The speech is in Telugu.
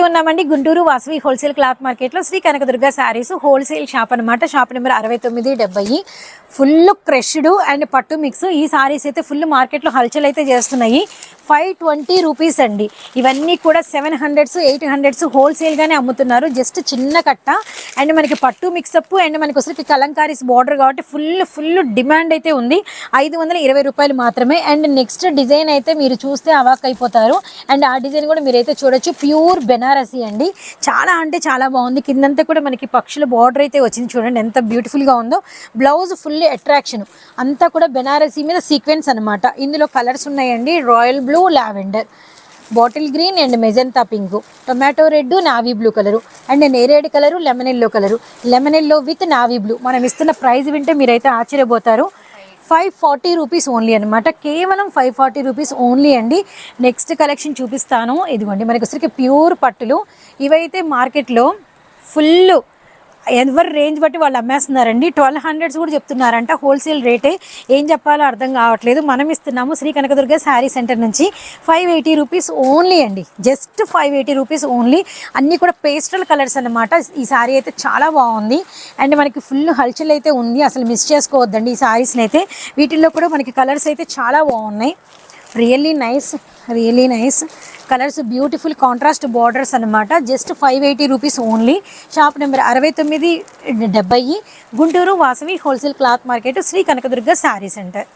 ఉన్నామండి గుంటూరు వాసవి హోల్సేల్ క్లాత్ మార్కెట్లో శ్రీ కనకదుర్గ శారీస్ హోల్సేల్ షాప్ అనమాట. Shop number 6970. Full crushed and పట్టు మిక్స్. ఈ సారీస్ అయితే ఫుల్ మార్కెట్లో హల్చల్ అయితే చేస్తున్నాయి. 520 రూపీస్ అండి. ఇవన్నీ కూడా 700s 800s హోల్సేల్గానే అమ్ముతున్నారు. జస్ట్ చిన్న కట్ట అండ్ మనకి పట్టు మిక్సప్ అండ్ మనకి వచ్చరికి కలంకారీస్ బార్డర్ కాబట్టి ఫుల్ డిమాండ్ అయితే ఉంది. 520 రూపాయలు మాత్రమే. అండ్ నెక్స్ట్ డిజైన్ అయితే మీరు చూస్తే అవాక్ అయిపోతారు. అండ్ ఆ డిజైన్ కూడా మీరైతే చూడొచ్చు. ప్యూర్ బెనారసీ అండి. చాలా అంటే చాలా బాగుంది. కిందంతా కూడా మనకి పక్షుల బార్డర్ అయితే వచ్చింది. చూడండి ఎంత బ్యూటిఫుల్గా ఉందో. బ్లౌజ్ ఫుల్ అట్రాక్షన్ అంతా కూడా బెనారసీ మీద సీక్వెన్స్ అనమాట. ఇందులో కలర్స్ ఉన్నాయండి. Royal blue, lavender, bottle green and magenta pink, tomato red, navy blue colour and నేరేడ్ colour, lemon yellow colour, lemon yellow with navy blue. మనం ఇస్తున్న ప్రైస్ వింటే మీరైతే ఆశ్చర్యపోతారు. 540 రూపీస్ ఓన్లీ అనమాట. కేవలం 540 రూపీస్ ఓన్లీ అండి. నెక్స్ట్ కలెక్షన్ చూపిస్తాను. ఇదిగోండి మనకి వచ్చరికి ప్యూర్ పట్టులు. ఇవైతే మార్కెట్లో ఫుల్ ఎవరి రేంజ్ బట్టి వాళ్ళు అమ్మేస్తున్నారండి. 1200s కూడా చెప్తున్నారంట. హోల్సేల్ రేటే. ఏం చెప్పాలో అర్థం కావట్లేదు. మనం ఇస్తున్నాము శ్రీ కనకదుర్గ శారీ సెంటర్ నుంచి 580 రూపీస్ ఓన్లీ అండి. Just 580 rupees only. అన్నీ కూడా పేస్టల్ కలర్స్ అనమాట. ఈ శారీ అయితే చాలా బాగుంది అండ్ మనకి ఫుల్ హల్చల్ అయితే ఉంది. అసలు మిస్ చేసుకోవద్దండి ఈ శారీస్ని అయితే. వీటిల్లో కూడా మనకి కలర్స్ అయితే చాలా బాగున్నాయి. Really nice colours. Beautiful contrast borders అనమాట. Just 580 rupees only. Shop number 6970, Guntur Vasavi wholesale cloth market, Shri Kanakadurga sari centre.